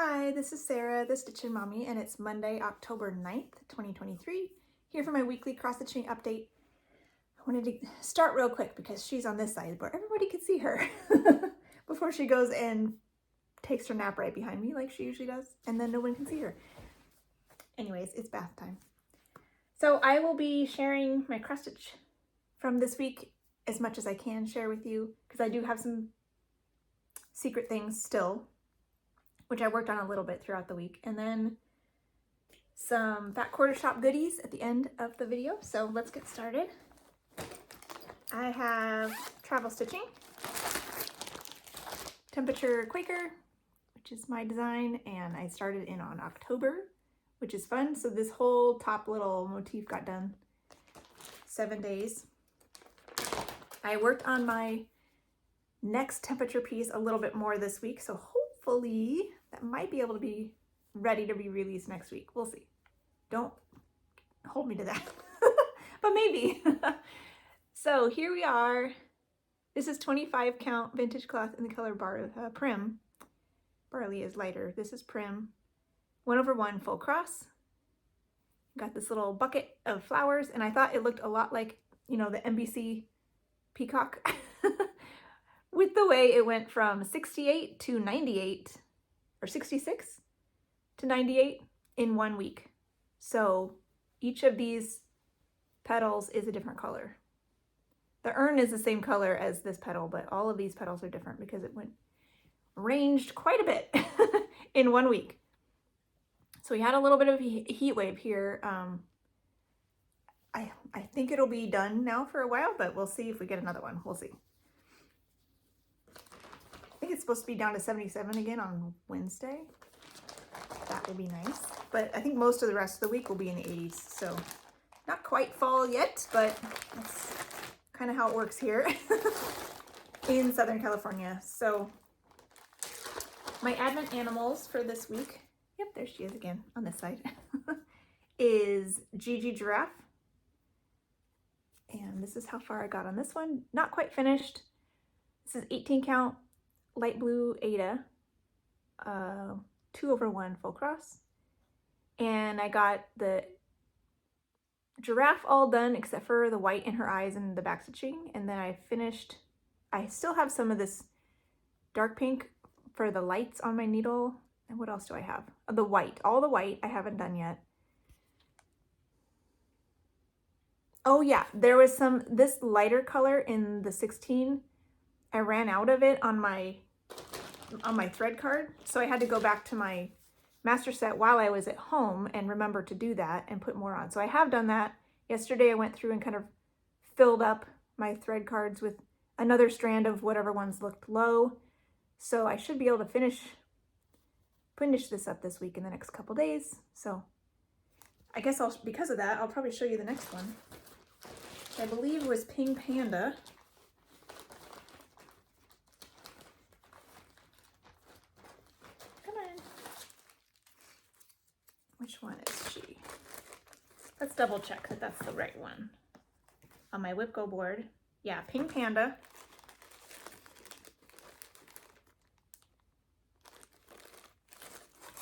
Hi, this is Sarah, the Stitchin Mommy, and it's Monday, October 9th, 2023. Here for my weekly cross-stitching update. I wanted to start real quick because she's on this side where everybody can see her before she goes and takes her nap right behind me like she usually does, and then no one can see her. Anyways, it's bath time. So I will be sharing my cross-stitch from this week as much as I can share with you because I do have some secret things still, which I worked on a little bit throughout the week, and then some fat quarter shop goodies at the end of the video. So let's get started. I have travel stitching, temperature Quaker, which is my design, and I started in on October, which is fun. So this whole top little motif got done 7 days. I worked on my next temperature piece a little bit more this week, so hopefully that might be able to be ready to be released next week. We'll see. Don't hold me to that, but maybe. So here we are. This is 25 count vintage cloth in the color Prim. Barley is lighter. This is Prim. 1/1 full cross. Got this little bucket of flowers, and I thought it looked a lot like, you know, the NBC peacock. With the way it went from 68 to 98, or 66 to 98 in 1 week. So each of these petals is a different color. The urn is the same color as this petal, but all of these petals are different because it ranged quite a bit in 1 week. So we had a little bit of a heat wave here. I think it'll be done now for a while, but we'll see if we get another one. We'll see. I think it's supposed to be down to 77 again on Wednesday. That will be nice. But I think most of the rest of the week will be in the 80s. So not quite fall yet, but that's kind of how it works here in Southern California. So my Advent animals for this week, yep, there she is again on this side, is Gigi Giraffe. And this is how far I got on this one. Not quite finished. This is 18 count light blue Ada, 2/1 full cross. And I got the giraffe all done except for the white in her eyes and the back stitching. And then I still have some of this dark pink for the lights on my needle. And what else do I have? The white, all the white I haven't done yet. Oh yeah, there was this lighter color in the 16. I ran out of it on my thread card, so I had to go back to my master set while I was at home and remember to do that and put more on. So I have done that. Yesterday I went through and kind of filled up my thread cards with another strand of whatever ones looked low. So I should be able to finish this up this week in the next couple days. So I guess because of that, I'll probably show you the next one. I believe was Pink Panda. Come on. Which one is she? Let's double check that that's the right one. On my Whipco board. Yeah, Pink Panda.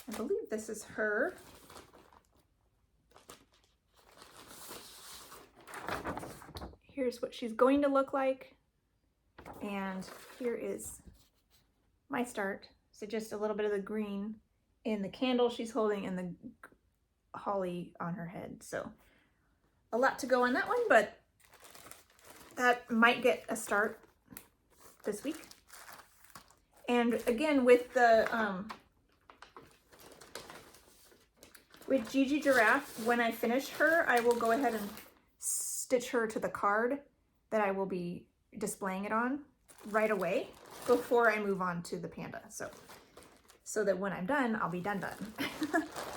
I believe this is her. Here's what she's going to look like. And here is my start. So just a little bit of the green in the candle she's holding and the holly on her head. So a lot to go on that one, but that might get a start this week. And again, with the with Gigi Giraffe, when I finish her, I will go ahead and stitch her to the card that I will be displaying it on right away before I move on to the panda. So that when I'm done, I'll be done.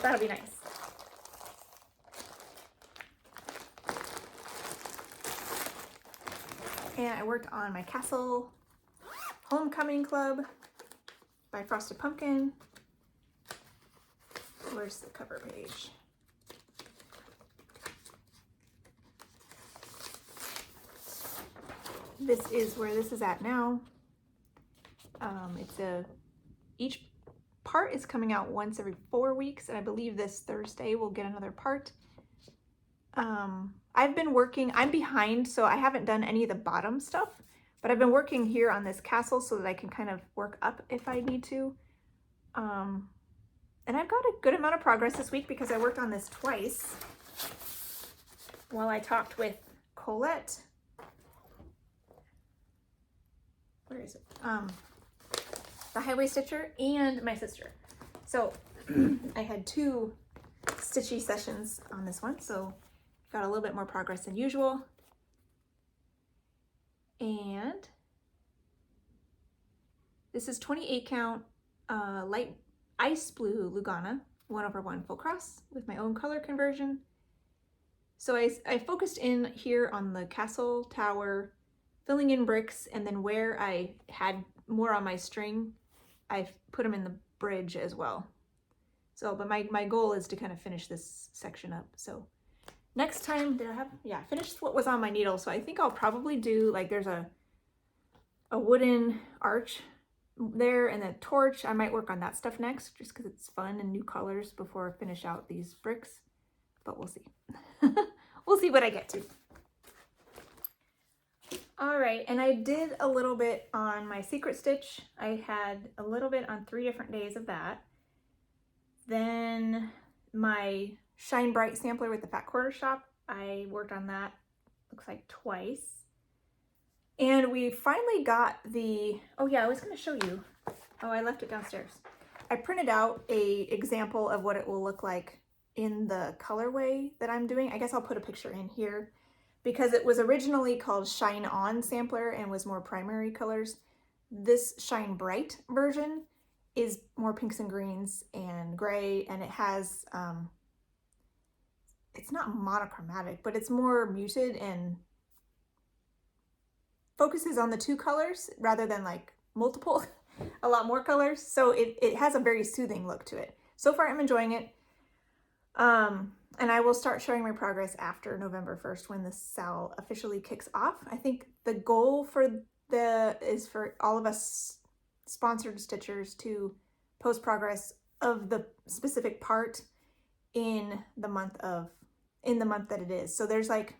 That'll be nice. And I worked on my Castle Homecoming Club by Frosted Pumpkin. Where's the cover page? This is where this is at now. It's each part is coming out once every 4 weeks, and I believe this Thursday we'll get another part. I've been working, I'm behind, so I haven't done any of the bottom stuff, but I've been working here on this castle so that I can kind of work up if I need to. And I've got a good amount of progress this week because I worked on this twice while I talked with Colette. Where is it? The Highway Stitcher and my sister. So I had 2 stitchy sessions on this one, so got a little bit more progress than usual. And this is 28 count light ice blue Lugana 1/1 full cross with my own color conversion. So I focused in here on the castle tower, filling in bricks, and then where I had more on my string, I put them in the bridge as well. So, but my goal is to kind of finish this section up. So next time, did I have, yeah, I finished what was on my needle. So I think I'll probably do, like, there's a wooden arch there and a torch. I might work on that stuff next just because it's fun and new colors before I finish out these bricks, but we'll see. We'll see what I get to. All right, and I did a little bit on my secret stitch. I had a little bit on 3 different days of that. Then my Shine Bright sampler with the fat quarter shop, I worked on that, looks like twice. And we finally got the, oh yeah, I was gonna show you. Oh, I left it downstairs. I printed out a example of what it will look like in the colorway that I'm doing. I guess I'll put a picture in here because it was originally called Shine On Sampler and was more primary colors. This Shine Bright version is more pinks and greens and gray, and it has, it's not monochromatic, but it's more muted and focuses on the 2 colors rather than like multiple, a lot more colors. So it has a very soothing look to it. So far I'm enjoying it. And I will start showing my progress after November 1st when the sale officially kicks off. I think the goal is for all of us sponsored stitchers to post progress of the specific part in the month that it is. So there's like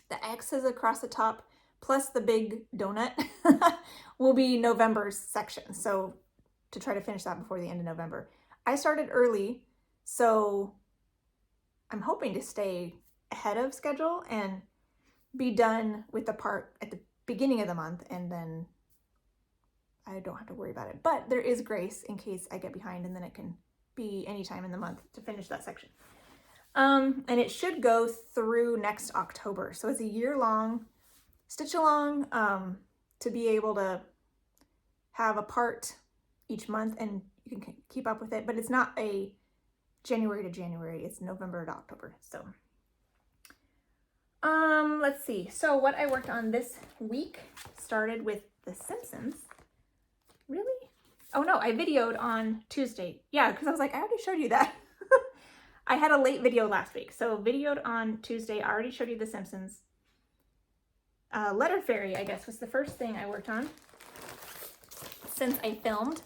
the X's across the top plus the big donut will be November's section. So to try to finish that before the end of November. I started early, so I'm hoping to stay ahead of schedule and be done with the part at the beginning of the month, and then I don't have to worry about it. But there is grace in case I get behind, and then it can be any time in the month to finish that section. And it should go through next October. So it's a year-long stitch along to be able to have a part each month, and you can keep up with it, but it's not a January to January, it's November to October. So let's see. So what I worked on this week started with The Simpsons. Really? Oh no, I videoed on Tuesday. Yeah, because I was like, I already showed you that. I had a late video last week. So videoed on Tuesday, I already showed you The Simpsons. Letter Fairy, I guess, was the first thing I worked on since I filmed.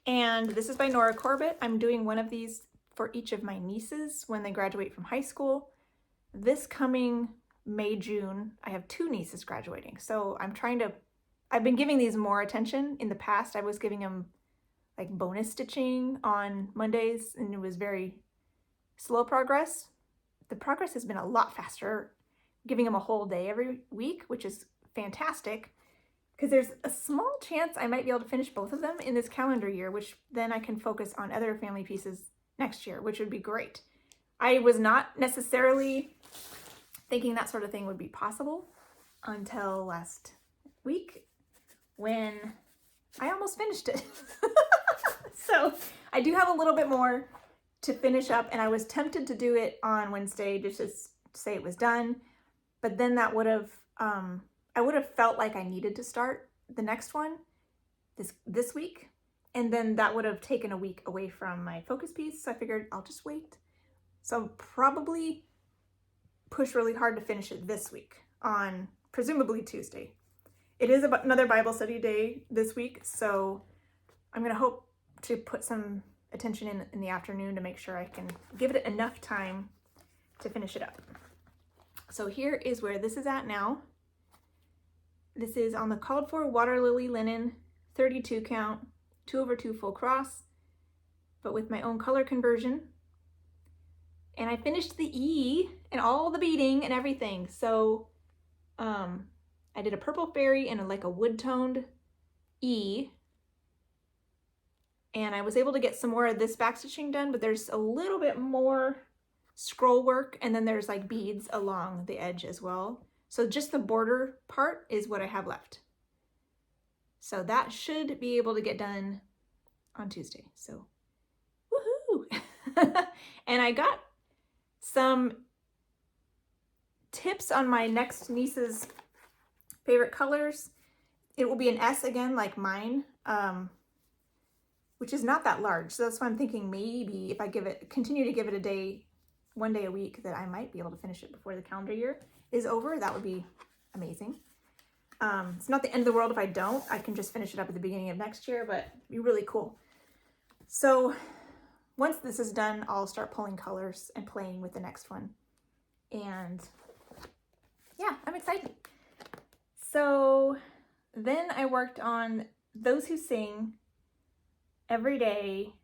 And this is by Nora Corbett. I'm doing one of these for each of my nieces when they graduate from high school. This coming May, June, I have 2 nieces graduating. So I've been giving these more attention. In the past, I was giving them like bonus stitching on Mondays, and it was very slow progress. The progress has been a lot faster, giving them a whole day every week, which is fantastic because there's a small chance I might be able to finish both of them in this calendar year, which then I can focus on other family pieces next year, which would be great. I was not necessarily thinking that sort of thing would be possible until last week when I almost finished it. So I do have a little bit more to finish up, and I was tempted to do it on Wednesday just to say it was done, but then that would have, I would have felt like I needed to start the next one this week, and then that would have taken a week away from my focus piece, so I figured I'll just wait. So I'll probably push really hard to finish it this week on presumably Tuesday. It is another Bible study day this week, so I'm going to hope to put some attention in the afternoon to make sure I can give it enough time to finish it up. So here is where this is at now. This is on the called for water lily linen, 32 count, 2/2 full cross, but with my own color conversion. And I finished the E and all the beading and everything. So I did a purple fairy and like a wood toned E. And I was able to get some more of this backstitching done, but there's a little bit more scroll work, and then there's like beads along the edge as well. So just the border part is what I have left. So that should be able to get done on Tuesday. So woohoo! And I got some tips on my next niece's favorite colors. It will be an S again, like mine, which is not that large. So that's why I'm thinking maybe if I continue to give it one day a week, that I might be able to finish it before the calendar year is over. That would be amazing. It's not the end of the world if I don't. I can just finish it up at the beginning of next year, but it'd be really cool. So once this is done, I'll start pulling colors and playing with the next one. And yeah, I'm excited. So then I worked on Those Who Sing every day,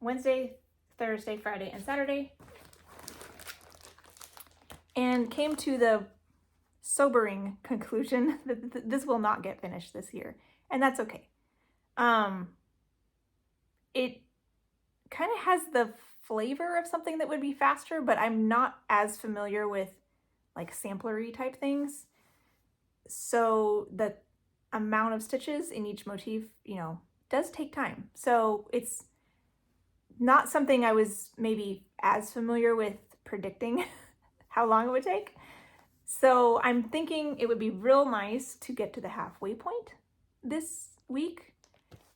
Wednesday, Thursday, Friday, and Saturday. And came to the sobering conclusion that this will not get finished this year. And that's okay. It kind of has the flavor of something that would be faster, but I'm not as familiar with like samplery type things. So the amount of stitches in each motif, does take time. So it's not something I was maybe as familiar with predicting how long it would take. So I'm thinking it would be real nice to get to the halfway point this week.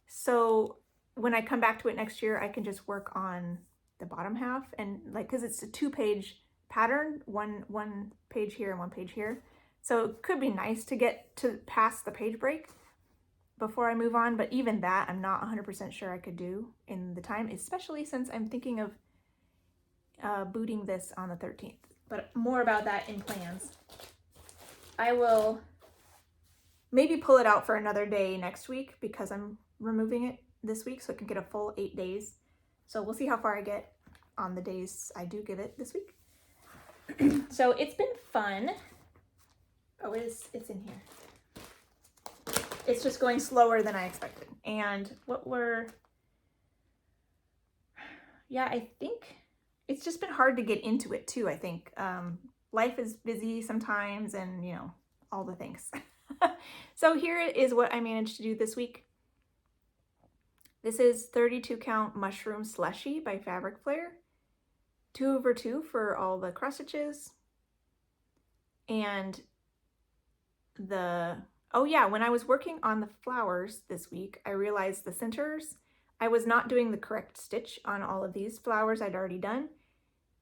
So when I come back to it next year, I can just work on the bottom half, and like, cause it's a 2-page pattern, one page here and 1 page here. So it could be nice to get to past the page break before I move on, but even that I'm not 100% sure I could do in the time, especially since I'm thinking of booting this on the 13th, but more about that in plans. I will maybe pull it out for another day next week because I'm removing it this week so it can get a full 8 days. So we'll see how far I get on the days I do give it this week. So it's been fun. Oh, it's in here. It's just going slower than I expected. And I think it's just been hard to get into it too, I think. Life is busy sometimes and, all the things. So here is what I managed to do this week. This is 32 count mushroom slushy by Fabric Flair. 2/2 for all the cross stitches. And when I was working on the flowers this week, I realized the centers, I was not doing the correct stitch on all of these flowers I'd already done.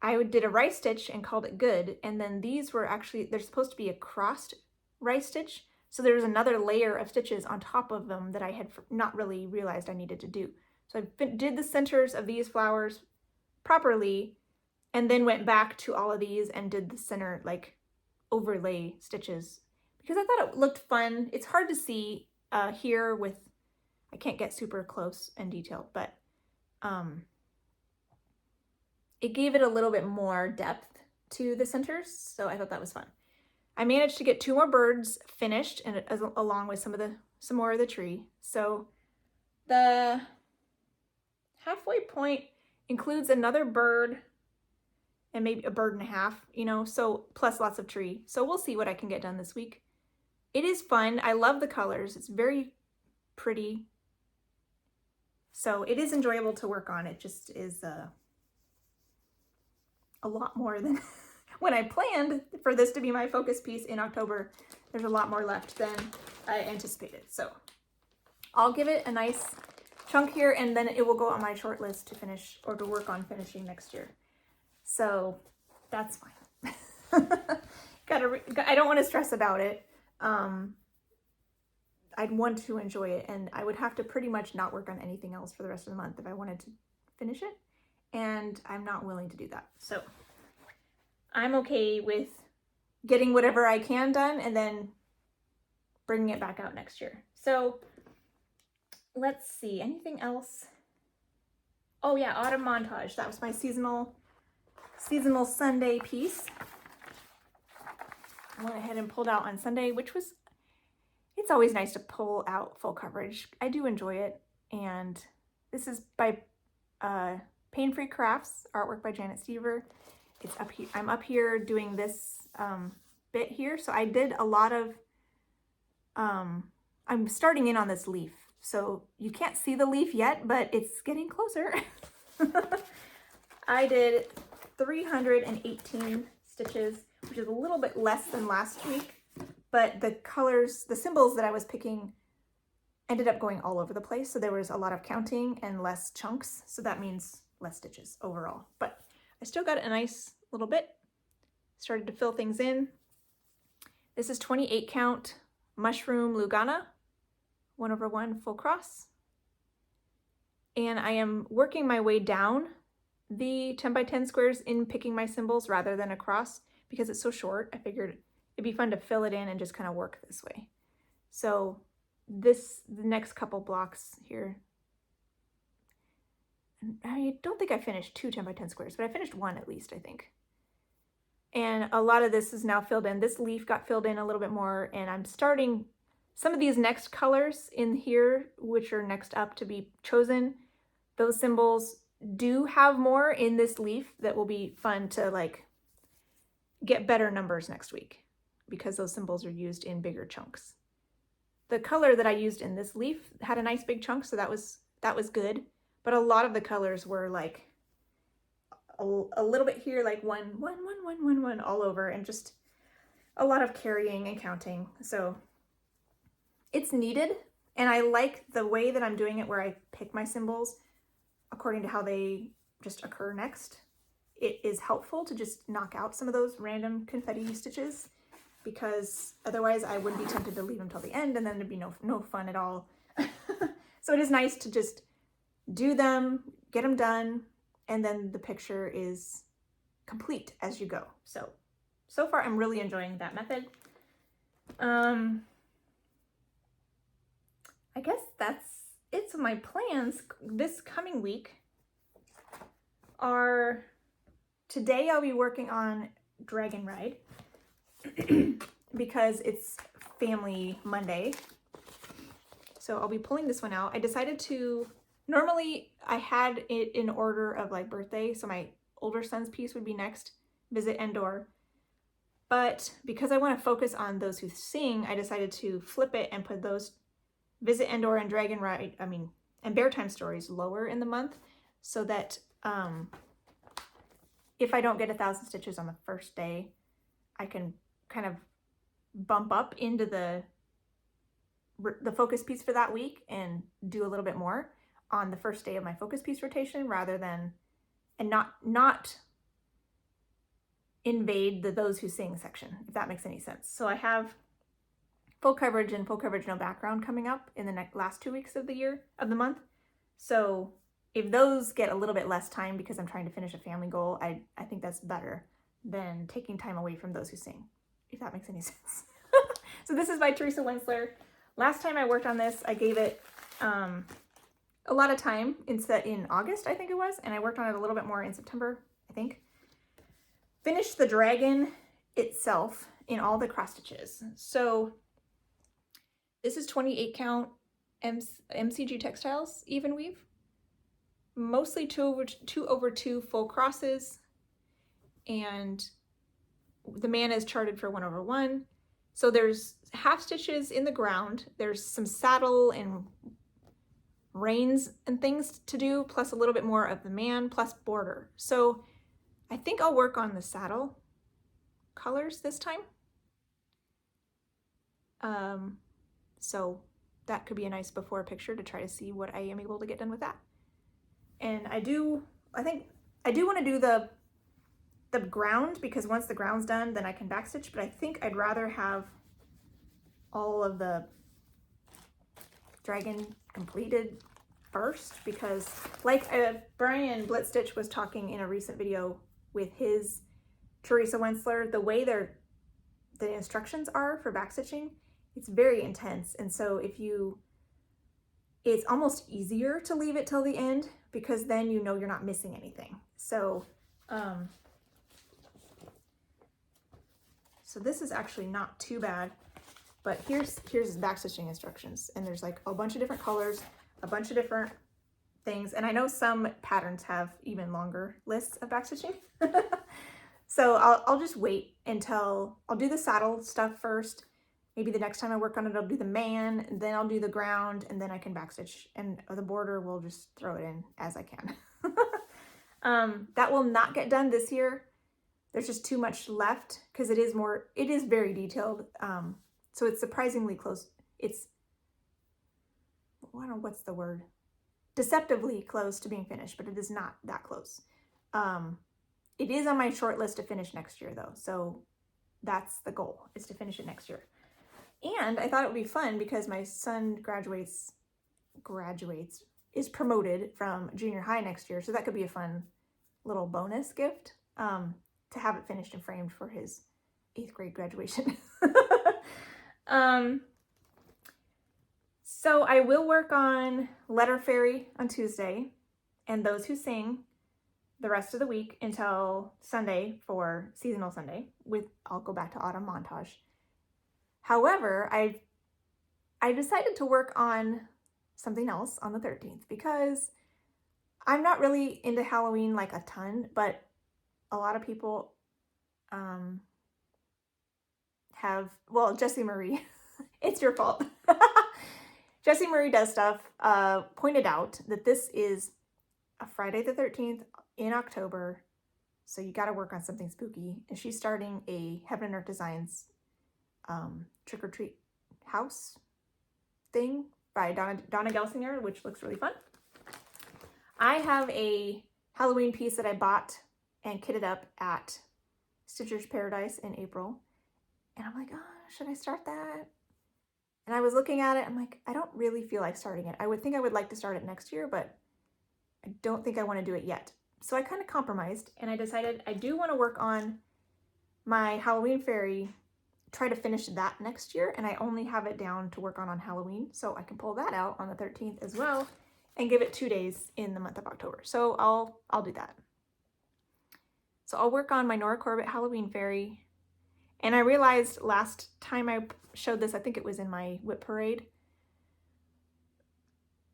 I did a rice stitch and called it good. And then these were actually, they're supposed to be a crossed rice stitch. So there's another layer of stitches on top of them that I had not really realized I needed to do. So I did the centers of these flowers properly and then went back to all of these and did the center like overlay stitches because I thought it looked fun. It's hard to see here with, I can't get super close and detailed, but it gave it a little bit more depth to the centers. So I thought that was fun. I managed to get 2 more birds finished and along with some more of the tree. So the halfway point includes another bird and maybe a bird and a half, so plus lots of tree. So we'll see what I can get done this week. It is fun. I love the colors. It's very pretty. So it is enjoyable to work on. It just is a lot more than when I planned for this to be my focus piece in October. There's a lot more left than I anticipated. So I'll give it a nice chunk here and then it will go on my short list to finish or to work on finishing next year. So that's fine. I don't want to stress about it. I'd want to enjoy it, and I would have to pretty much not work on anything else for the rest of the month if I wanted to finish it, and I'm not willing to do that. So I'm okay with getting whatever I can done and then bringing it back out next year. So let's see, anything else? Oh yeah, autumn montage. That was my seasonal Sunday piece. I went ahead and pulled out on Sunday, which was, it's always nice to pull out full coverage. I do enjoy it. And this is by Painfree Crafts, artwork by Janet Stever. It's up here. I'm up here doing this bit here. So I did a lot of, I'm starting in on this leaf. So you can't see the leaf yet, but it's getting closer. I did 318 stitches, which is a little bit less than last week, but the colors, the symbols that I was picking ended up going all over the place. So there was a lot of counting and less chunks. So that means less stitches overall, but I still got a nice little bit. Started to fill things in. This is 28 count mushroom Lugana, 1/1 full cross. And I am working my way down the 10 by 10 squares in picking my symbols rather than across because it's so short. I figured it'd be fun to fill it in and just kind of work this way. So the next couple blocks here, I don't think I finished 2 10 by 10 squares, but I finished 1 at least, I think. And a lot of this is now filled in. This leaf got filled in a little bit more, and I'm starting some of these next colors in here, which are next up to be chosen. Those symbols do have more in this leaf that will be fun to like get better numbers next week because those symbols are used in bigger chunks. The color that I used in this leaf had a nice big chunk, so that was good. But a lot of the colors were like a little bit here, like one all over, and just a lot of carrying and counting. So it's needed, and I like the way that I'm doing it where I pick my symbols according to how they just occur next. It is helpful to just knock out some of those random confetti stitches because otherwise I would be tempted to leave them till the end and then it'd be no fun at all. So it is nice to just do them, get them done, and then the picture is complete as you go. So far I'm really enjoying that method. I guess that's it. So my plans this coming week are, today I'll be working on Dragon Ride because it's Family Monday. So I'll be pulling this one out. I decided to, normally I had it in order of like birthday. So my older son's piece would be next, Visit Endor. But because I want to focus on those who sing, I decided to flip it and put those Visit Endor and Dragon Ride, and Bear Time Stories lower in the month so that if I don't get 1,000 stitches on the first day, I can kind of bump up into the focus piece for that week and do a little bit more on the first day of my focus piece rotation rather than, and not invade the Those Who Sing section, if that makes any sense. So I have full coverage and full coverage no background coming up in the last 2 weeks of the month. So if those get a little bit less time because I'm trying to finish a family goal, I think that's better than taking time away from Those Who Sing, if that makes any sense. So this is by Teresa Winsler. Last time I worked on this, I gave it a lot of time in August, I think it was, and I worked on it a little bit more in September, I think. Finished the dragon itself in all the cross stitches. So this is 28 count MCG Textiles even weave, mostly 2/2 full crosses, and the man is charted for 1/1. So there's half stitches in the ground, there's some saddle and reins and things to do, plus a little bit more of the man, plus border. So I think I'll work on the saddle colors this time. So that could be a nice before picture to try to see what I am able to get done with that. And I think I do want to do the ground, because once the ground's done, then I can backstitch, but I think I'd rather have all of the dragon completed first, because like Brian Blitzstitch was talking in a recent video with his Teresa Wensler, the way the instructions are for backstitching, it's very intense. And so it's almost easier to leave it till the end, because then you know you're not missing anything. So, so this is actually not too bad, but here's his backstitching instructions. And there's like a bunch of different colors, a bunch of different things. And I know some patterns have even longer lists of backstitching. So I'll just wait until I'll do the saddle stuff first. Maybe the next time I work on it, I'll do the man, and then I'll do the ground, and then I can backstitch, and the border we'll just throw it in as I can. That will not get done this year. There's just too much left, because it is very detailed. So it's surprisingly close. It's, I don't know what's the word, deceptively close to being finished, but it is not that close. It is on my short list to finish next year though. So that's the goal, is to finish it next year. And I thought it would be fun because my son is promoted from junior high next year. So that could be a fun little bonus gift, to have it finished and framed for his 8th grade graduation. So I will work on Letter Fairy on Tuesday, and Those Who Sing the rest of the week until Sunday for Seasonal Sunday. I'll go back to Autumn Montage. However, I decided to work on something else on the 13th, because I'm not really into Halloween like a ton, but a lot of people well, Jessie Marie, it's your fault. Jessie Marie does stuff, pointed out that this is a Friday the 13th in October, so you got to work on something spooky. And she's starting a Heaven and Earth Designs trick-or-treat house thing by Donna Gelsinger, which looks really fun. I have a Halloween piece that I bought and kitted up at Stitcher's Paradise in April. And I'm like, oh, should I start that? And I was looking at it, I'm like, I don't really feel like starting it. I would think I would like to start it next year, but I don't think I want to do it yet. So I kind of compromised, and I decided I do want to work on my Halloween fairy, try to finish that next year, and I only have it down to work on Halloween, so I can pull that out on the 13th as well and give it 2 days in the month of October. So I'll do that. So I'll work on my Nora Corbett Halloween fairy. And I realized last time I showed this, I think it was in my whip parade,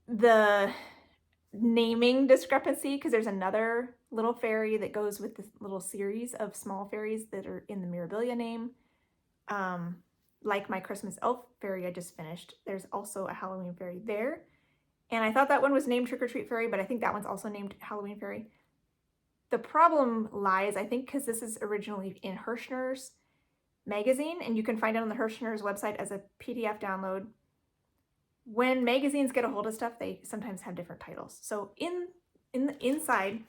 the naming discrepancy, because there's another little fairy that goes with this little series of small fairies that are in the Mirabilia name. Like my Christmas elf fairy I just finished, there's also a Halloween fairy there. And I thought that one was named Trick or Treat Fairy, but I think that one's also named Halloween Fairy. The problem lies, I think, because this is originally in Hirschner's magazine, and you can find it on the Hirschner's website as a PDF download. When magazines get a hold of stuff, they sometimes have different titles. So in the inside,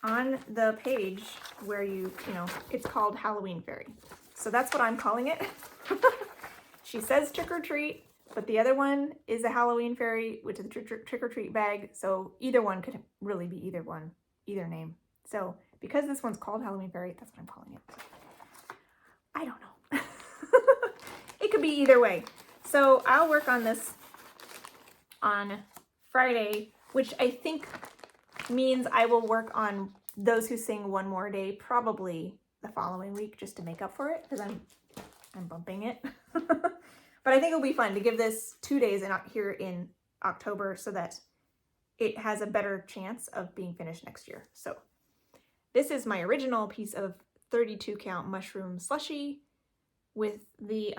on the page where it's called Halloween Fairy. So that's what I'm calling it. She says Trick or Treat, but the other one is a Halloween Fairy, which is a Trick or Treat bag. So either one could really be either name. So because this one's called Halloween Fairy, that's what I'm calling it. I don't know. It could be either way. So I'll work on this on Friday, which I think means I will work on Those Who Sing one more day, probably the following week, just to make up for it, because I'm bumping it. But I think it'll be fun to give this 2 days here in October so that it has a better chance of being finished next year. So this is my original piece of 32 count mushroom slushy with the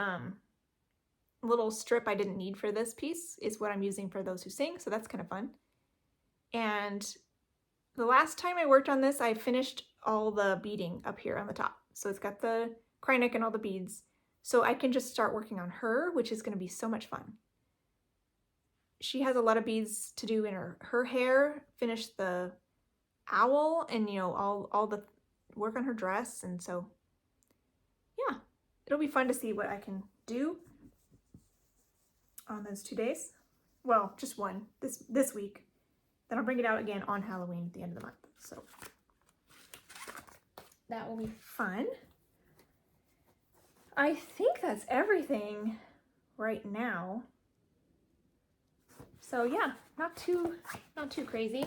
little strip I didn't need for this piece is what I'm using for Those Who Sing. So that's kind of fun. And the last time I worked on this, I finished all the beading up here on the top. So it's got the Krynic and all the beads. So I can just start working on her, which is going to be so much fun. She has a lot of beads to do in her hair, finish the owl, and all the work on her dress. And so yeah, it'll be fun to see what I can do. on those 2 days. Well, just one this week. Then I'll bring it out again on Halloween at the end of the month. So that will be fun. I think that's everything right now. So yeah, not too crazy.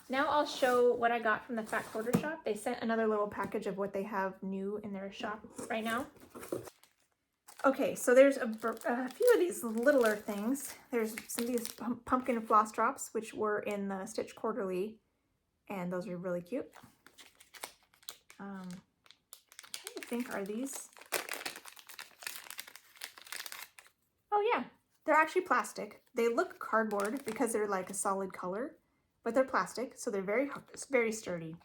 Now I'll show what I got from the Fat Quarter Shop. They sent another little package of what they have new in their shop right now. Okay, so there's a few of these littler things. There's some of these pumpkin floss drops, which were in the Stitch Quarterly, and those are really cute. I'm trying to think, are these? Oh yeah, they're actually plastic. They look cardboard because they're like a solid color, but they're plastic, so they're very sturdy.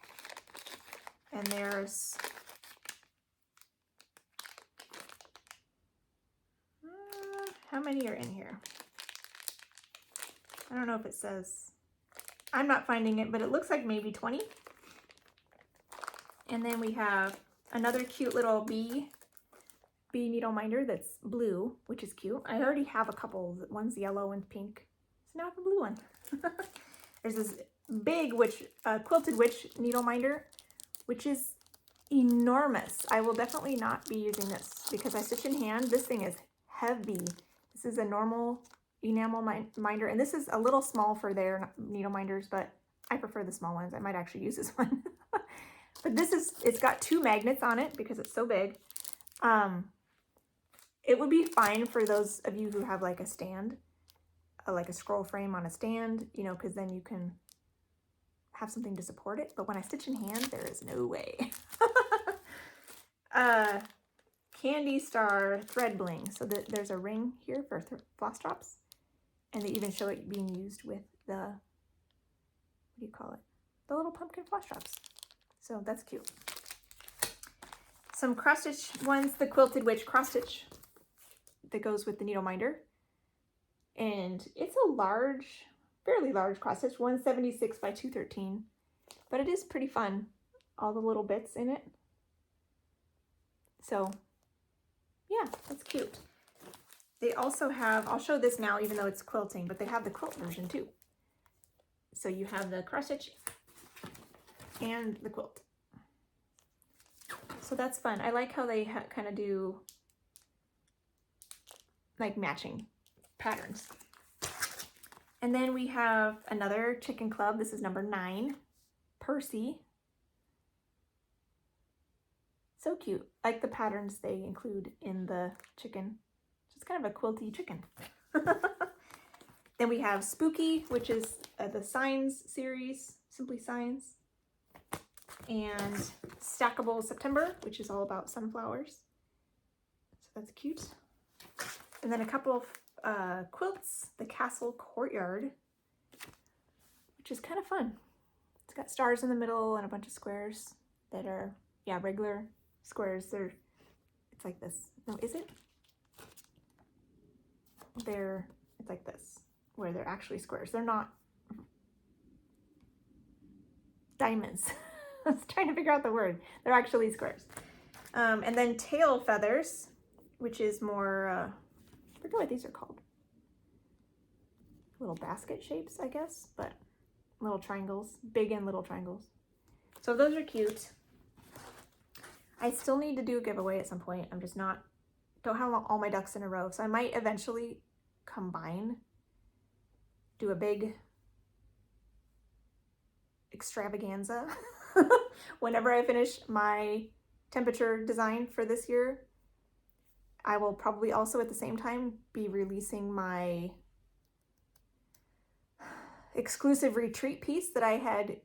And there's how many are in here? I don't know if it says. I'm not finding it, but it looks like maybe 20. And then we have another cute little bee needle minder that's blue, which is cute. I already have a couple. One's yellow and pink. So now I have a blue one. There's this big quilted witch needle minder, which is enormous. I will definitely not be using this because I stitch in hand. This thing is heavy. This is a normal enamel minder, and this is a little small for their needle minders, but I prefer the small ones. I might actually use this one. But it's got 2 magnets on it because it's so big. It would be fine for those of you who have like a stand, like a scroll frame on a stand, you know, because then you can have something to support it. But when I stitch in hand, there is no way. Candy Star Thread Bling. So there's a ring here for floss drops. And they even show it being used with the, what do you call it? The little pumpkin floss drops. So that's cute. Some cross stitch ones, the Quilted Witch cross stitch that goes with the needle minder. And it's a fairly large cross stitch, 176 by 213. But it is pretty fun. All the little bits in it. So yeah, that's cute. They also have, I'll show this now even though it's quilting, but they have the quilt version too. So you have the cross stitch and the quilt. So that's fun. I like how they kind of do like matching patterns. And then we have another chicken club. This is number 9, Percy. So cute. I like the patterns they include in the chicken. It's kind of a quilty chicken. Then we have Spooky, which is the Signs series, Simply Signs. And Stackable September, which is all about sunflowers. So that's cute. And then a couple of quilts, the Castle Courtyard, which is kind of fun. It's got stars in the middle and a bunch of squares that are, yeah, regular squares. It's like this. No, is it? It's like this, where they're actually squares. They're not diamonds. I was trying to figure out the word. They're actually squares. And then tail feathers, which is more, I forget what these are called. Little basket shapes, I guess, but little triangles, big and little triangles. So those are cute. I still need to do a giveaway at some point. I'm just don't have all my ducks in a row. So I might eventually do a big extravaganza whenever I finish my temperature design for this year. I will probably also at the same time be releasing my exclusive retreat piece that I had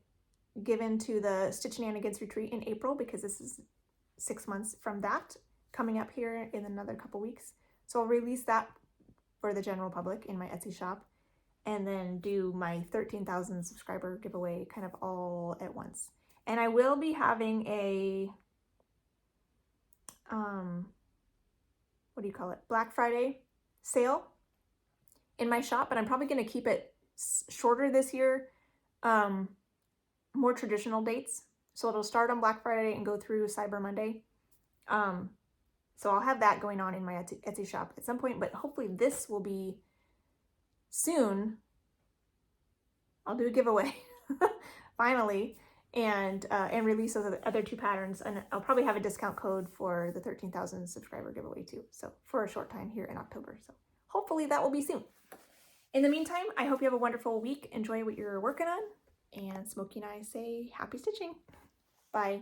given to the Stitchinanigans retreat in April, because this is 6 months from that coming up here in another couple weeks. So I'll release that for the general public in my Etsy shop, and then do my 13,000 subscriber giveaway kind of all at once. And I will be having a, what do you call it? Black Friday sale in my shop, but I'm probably going to keep it shorter this year, more traditional dates. So it'll start on Black Friday and go through Cyber Monday. So I'll have that going on in my Etsy shop at some point, but hopefully this will be soon I'll do a giveaway finally, and release those other 2 patterns, and I'll probably have a discount code for the 13,000 subscriber giveaway too, so for a short time here in October. So hopefully that will be soon. In the meantime, I hope you have a wonderful week. Enjoy what you're working on, and Smokey and I say happy stitching. Bye.